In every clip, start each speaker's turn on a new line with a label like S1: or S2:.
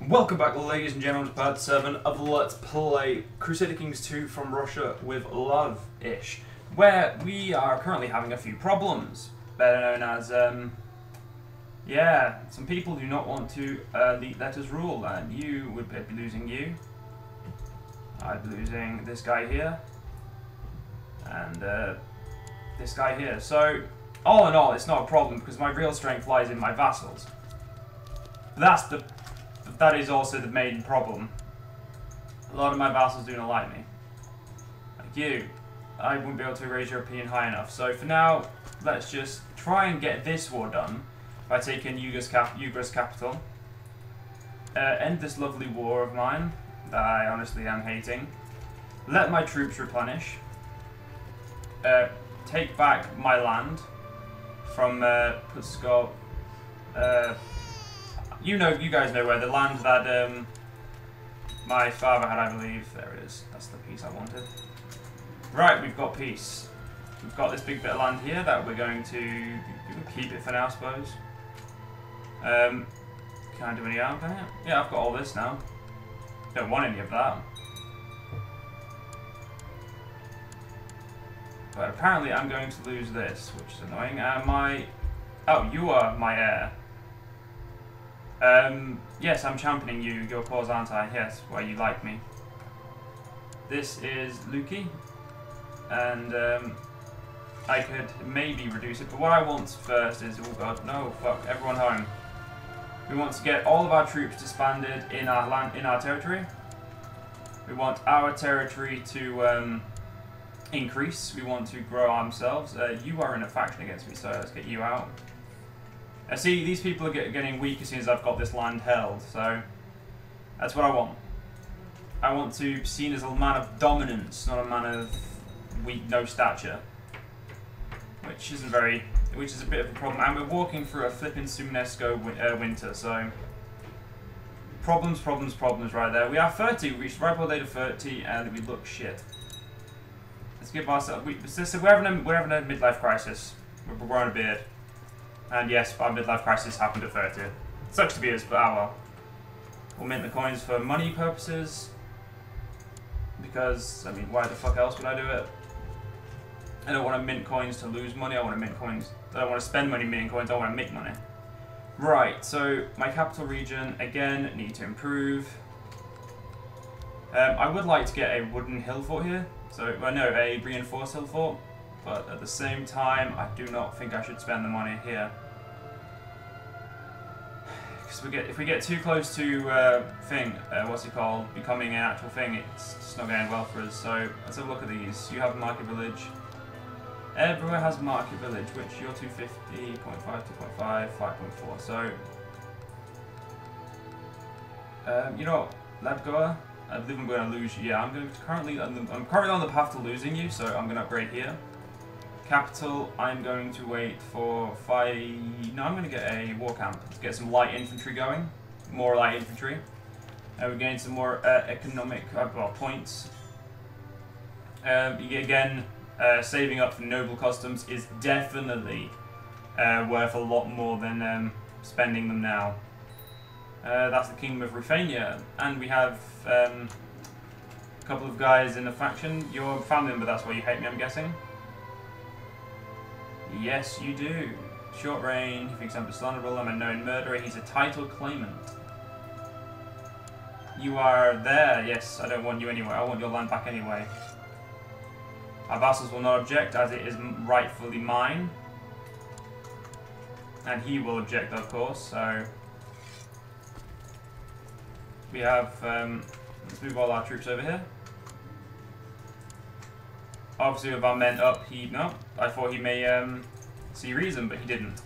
S1: Welcome back, ladies and gentlemen, to part 7 of Let's Play Crusader Kings 2 from Russia with Love-ish, where we are currently having a few problems, better known as, some people do not want to let us rule, and you would be losing you. I'd be losing this guy here, and this guy here. So, all in all, it's not a problem, because my real strength lies in my vassals. That is also the main problem. A lot of my vassals do not like me. Like you. I wouldn't be able to raise your opinion high enough. So for now, let's just try and get this war done by taking Yugra's capital. End this lovely war of mine that I honestly am hating. Let my troops replenish. Take back my land from Pskov. You guys know where the land that my father had, I believe. There it is. That's the piece I wanted. Right, we've got peace. We've got this big bit of land here that we're going to keep it for now, I suppose. Can I do any harm on it? Yeah, I've got all this now. Don't want any of that. But apparently I'm going to lose this, which is annoying. Oh, you are my heir. Yes, I'm championing you, your cause, aren't I? Yes, well, you like me. This is Luki, and I could maybe reduce it, but what I want first is, oh god, no, fuck, everyone home. We want to get all of our troops disbanded in our land, in our territory. We want our territory to increase. We want to grow ourselves. You are in a faction against me, so let's get you out. See, these people are getting weak as soon as I've got this land held, so that's what I want. I want to be seen as a man of dominance, not a man of weak, no stature. Which is a bit of a problem. And we're walking through a flipping Sumnesco winter, so problems right there. We are 30, we reached ripe old age of 30, and we look shit. Let's give ourselves, we're having a midlife crisis. We're growing a beard. And yes, our midlife crisis happened at 30. Sucks to be us, but ah well. We'll mint the coins for money purposes. Because, I mean, why the fuck else would I do it? I don't want to mint coins to lose money, I want to mint coins. I don't want to spend money minting coins, I want to make money. Right, so my capital region, again, need to improve. I would like to get a wooden hill fort here. So, well, no, a reinforced hill fort. But at the same time, I do not think I should spend the money here. Because if we get too close to what's it called, becoming an actual thing, it's just not going well for us. So let's have a look at these. You have Market Village. Everywhere has Market Village, which you're 250, 0.5, 2.5, 5.4. So you know what, Ladgoa, I believe I'm going to lose you. Yeah, I'm currently on the path to losing you, so I'm going to upgrade here. Capital, I'm going to wait for I'm going to get a war camp to get some light infantry going. More light infantry. We're getting some more economic points. Again, saving up for noble customs is definitely worth a lot more than spending them now. That's the Kingdom of Ruthenia. And we have a couple of guys in the faction. You're a family member, that's why you hate me, I'm guessing. Yes, you do. Short reign, he thinks I'm dishonorable, I'm a known murderer, he's a title claimant. You are there, yes, I don't want you anyway, I want your land back anyway. Our vassals will not object, as it is rightfully mine. And he will object, of course, so... We have, let's move all our troops over here. Obviously with our men up, no, I thought he may see reason, but he didn't.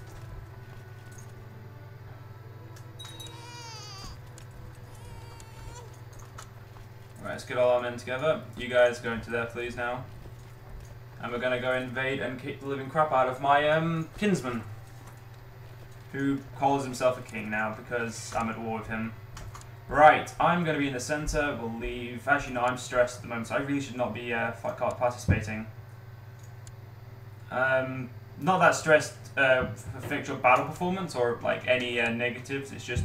S1: Right, let's get all our men together. You guys go into there, please, now. And we're going to go invade and kick the living crap out of my kinsman, who calls himself a king now because I'm at war with him. Right, I'm going to be in the centre, we'll leave. Actually, no, I'm stressed at the moment, so I really should not be participating. Not that stressed for actual battle performance or like any negatives, it's just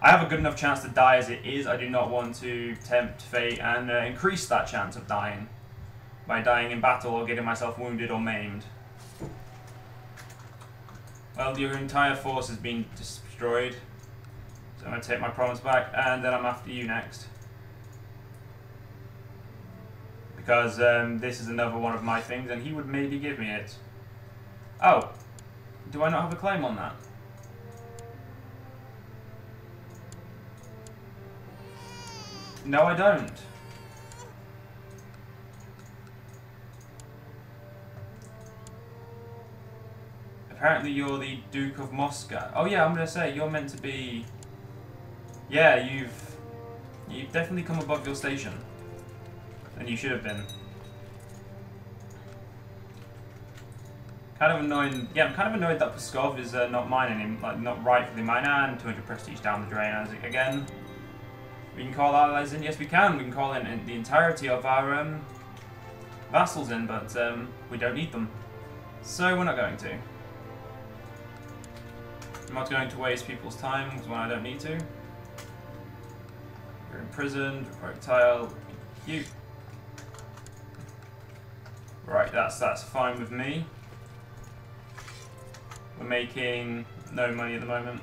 S1: I have a good enough chance to die as it is. I do not want to tempt fate and increase that chance of dying by dying in battle or getting myself wounded or maimed. Well, your entire force has been destroyed, so I'm going to take my promise back, and then I'm after you next. Because this is another one of my things, and he would maybe give me it. Oh, do I not have a claim on that? No, I don't. Apparently you're the Duke of Moscow. Oh yeah, I'm gonna say, you're meant to be... Yeah, you've definitely come above your station. And you should have been. Kind of annoying. Yeah, I'm kind of annoyed that Pskov is not mine anymore, like not rightfully mine, and 200 prestige down the drain. As again, we can call allies in. Yes, we can. We can call in the entirety of our vassals in, but we don't need them, so we're not going to. I'm not going to waste people's time when I don't need to. You're imprisoned, reptile, you. Right, that's fine with me. We're making no money at the moment.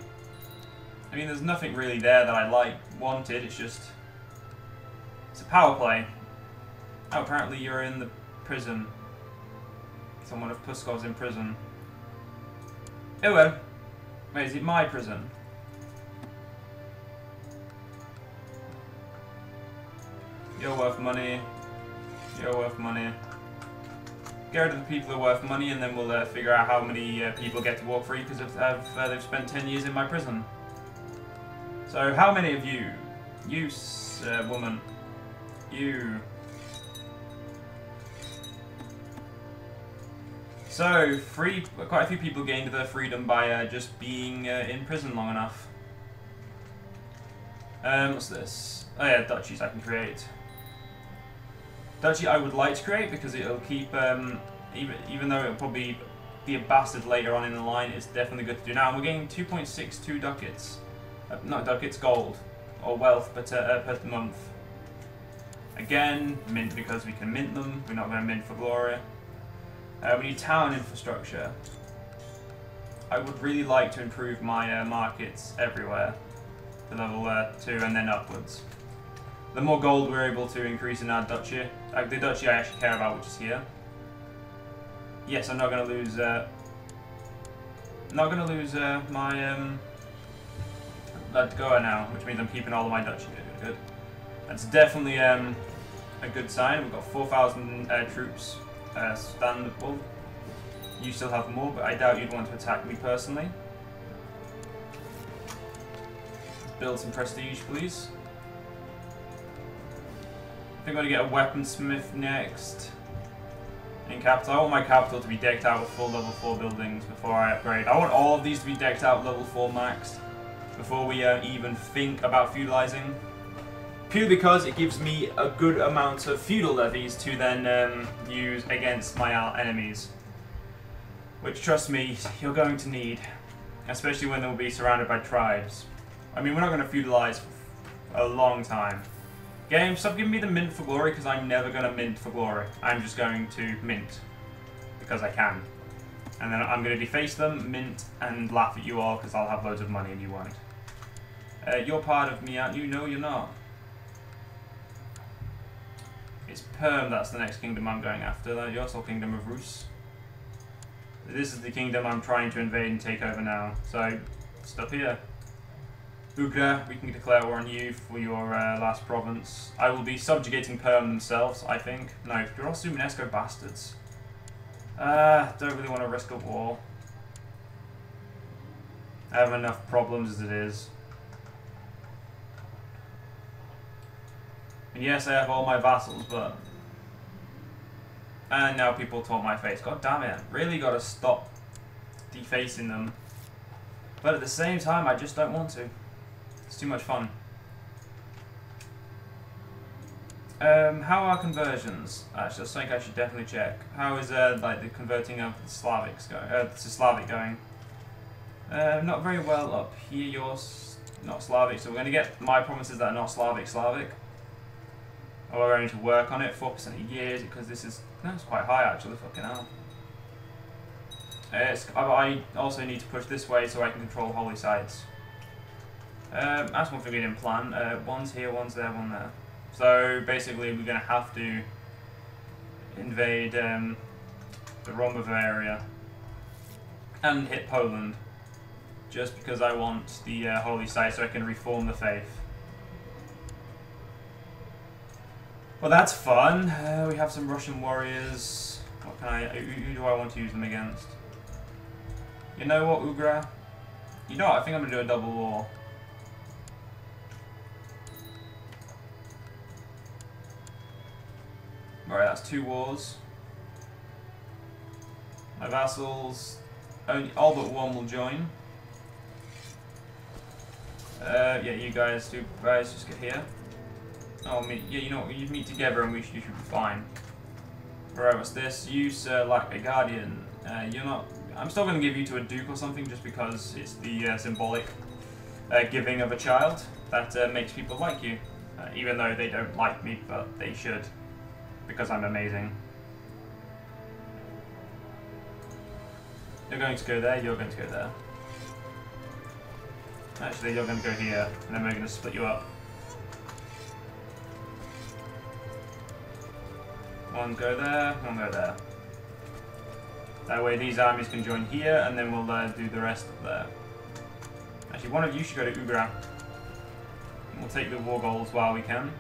S1: I mean, there's nothing really there that I wanted, it's just... It's a power play. Oh, apparently you're in the prison. Someone of Puskov's in prison. Oh well. Wait, is it my prison? You're worth money. You're worth money. Get rid of the people who are worth money, and then we'll figure out how many people get to walk free because they've spent 10 years in my prison. So, how many of you, woman, you... So, quite a few people gained their freedom by just being in prison long enough. What's this? Oh yeah, duchies I can create. Duchy I would like to create because it'll keep, even though it'll probably be a bastard later on in the line, it's definitely good to do now. And we're getting 2.62 ducats. Not ducats, gold. Or wealth per month. Again, mint because we can mint them. We're not going to mint for glory. We need town infrastructure. I would really like to improve my markets everywhere to level 2 and then upwards. The more gold we're able to increase in our duchy, the duchy I actually care about, which is here. Yes, I'm not going to lose. My Ladgoa now, which means I'm keeping all of my duchy. Good. That's definitely a good sign. We've got 4,000 troops standable. You still have more, but I doubt you'd want to attack me personally. Build some prestige, please. I think I'm going to get a weaponsmith next. In capital. I want my capital to be decked out with full level 4 buildings before I upgrade. I want all of these to be decked out level 4 maxed before we even think about feudalizing. Purely because it gives me a good amount of feudal levies to then use against my enemies. Which, trust me, you're going to need. Especially when they'll be surrounded by tribes. I mean, we're not going to feudalize for a long time. Game, stop giving me the mint for glory, because I'm never going to mint for glory. I'm just going to mint. Because I can. And then I'm going to deface them, mint, and laugh at you all, because I'll have loads of money and you won't. You're part of me, aren't you? No, you're not. It's Perm, that's the next kingdom I'm going after. You're also Kingdom of Rus. This is the kingdom I'm trying to invade and take over now. So, stop here. Ugra, we can declare war on you for your last province. I will be subjugating Perm themselves, I think. No, you're all Suminesco bastards. Don't really want to risk a war. I have enough problems as it is. And yes, I have all my vassals, but... And now people taunt my face. God damn it. Really got to stop defacing them. But at the same time, I just don't want to. It's too much fun. How are conversions? Actually, that's something I should definitely check. How is like the converting of the Slavics going? To Slavic going? Not very well up here. You're not Slavic. So we're going to get my provinces that are not Slavic. Oh, we're going to work on it, 4% a year, because this is, no, it's quite high actually, fucking hell. I also need to push this way so I can control holy sites. That's one thing we didn't plan. One's here, one's there, one there. So basically we're going to have to invade the Romov area and hit Poland, just because I want the holy site so I can reform the faith. Well, that's fun. We have some Russian warriors. What can who do I want to use them against? You know what, Ugra? You know what, I think I'm going to do a double war. Alright, that's 2 wars. My vassals, all but 1 will join. Yeah, you guys just get here. Oh, yeah, you know what, you meet together and you should be fine. Alright, what's this? Use like a guardian. You're not. I'm still going to give you to a duke or something just because it's the symbolic giving of a child that makes people like you. Even though they don't like me, but they should. Because I'm amazing. You're going to go there, you're going to go there. Actually, you're going to go here, and then we're going to split you up. One go there, one go there. That way these armies can join here, and then we'll do the rest there. Actually, one of you should go to Ugra. We'll take the war goals while we can.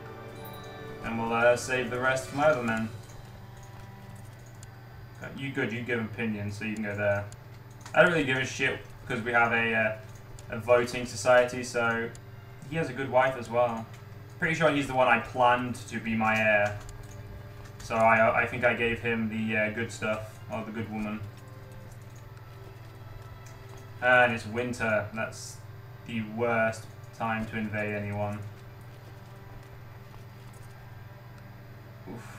S1: And we'll save the rest for my other men. You good, you give opinions, so you can go there. I don't really give a shit, because we have a voting society, so he has a good wife as well. Pretty sure he's the one I planned to be my heir. So I think I gave him the good stuff, or the good woman. And it's winter. That's the worst time to invade anyone. Oof.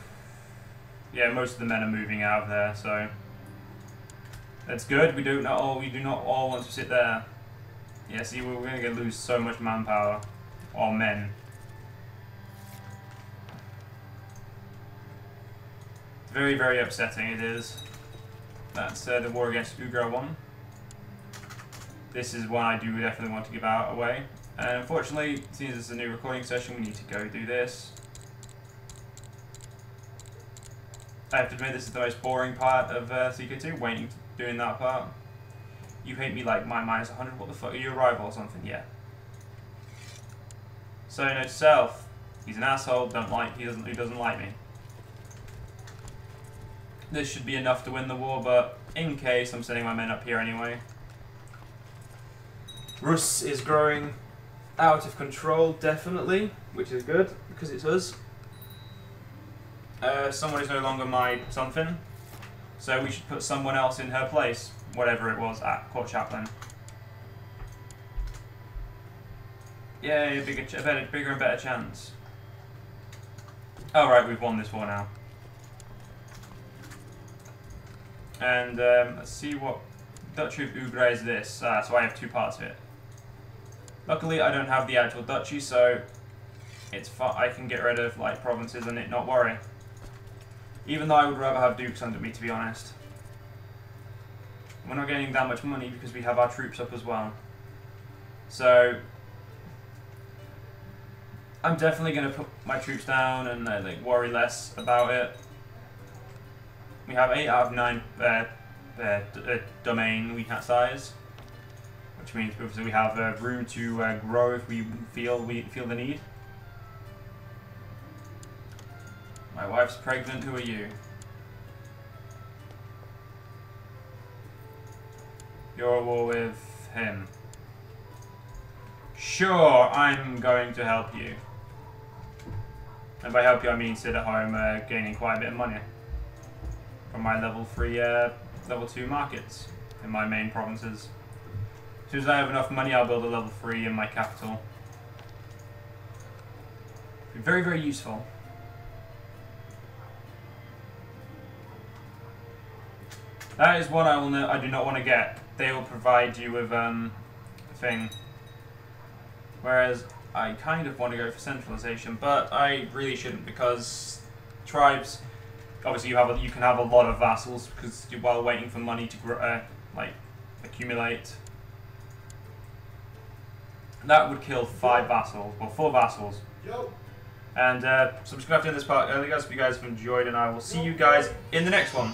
S1: Yeah, most of the men are moving out of there, so that's good. We do not all want to sit there. Yeah, see, we're going to lose so much manpower, or men. It's very, very upsetting. It is. That's the war against Ugra 1. This is one I do definitely want to give out away. And unfortunately, since it's a new recording session, we need to go do this. I have to admit, this is the most boring part of CK2, doing that part. You hate me like my minus 100, what the fuck, are you a rival or something? Yeah. So, note to self, he's an asshole, who doesn't like me. This should be enough to win the war, but in case, I'm sending my men up here anyway. Rus is growing out of control, definitely, which is good, because it's us. Someone is no longer my something, so we should put someone else in her place, whatever it was, at Court Chaplain. Yay, bigger and better chance. Oh right, we've won this war now. And let's see what Duchy of Ugra is this. So I have 2 parts of it. Luckily, I don't have the actual duchy, so it's I can get rid of like provinces and it not worry. Even though I would rather have dukes under me, to be honest. We're not getting that much money because we have our troops up as well. So I'm definitely going to put my troops down and like worry less about it. We have 8 out of 9 domain we can't size, which means we have room to grow if we feel the need. My wife's pregnant. Who are you? You're at war with him. Sure, I'm going to help you. And by help you, I mean sit at home gaining quite a bit of money from my level 3, level 2 markets in my main provinces. As soon as I have enough money, I'll build a level 3 in my capital. Be very, very useful. That is one I do not want to get. They will provide you with a thing. Whereas I kind of want to go for centralization, but I really shouldn't, because tribes, obviously you can have a lot of vassals because while waiting for money to like accumulate. That would kill 5 vassals, well 4 vassals.
S2: Yo.
S1: And so I'm just going to have to end this part early, guys. Hope you guys have enjoyed, and I will see you guys in the next one.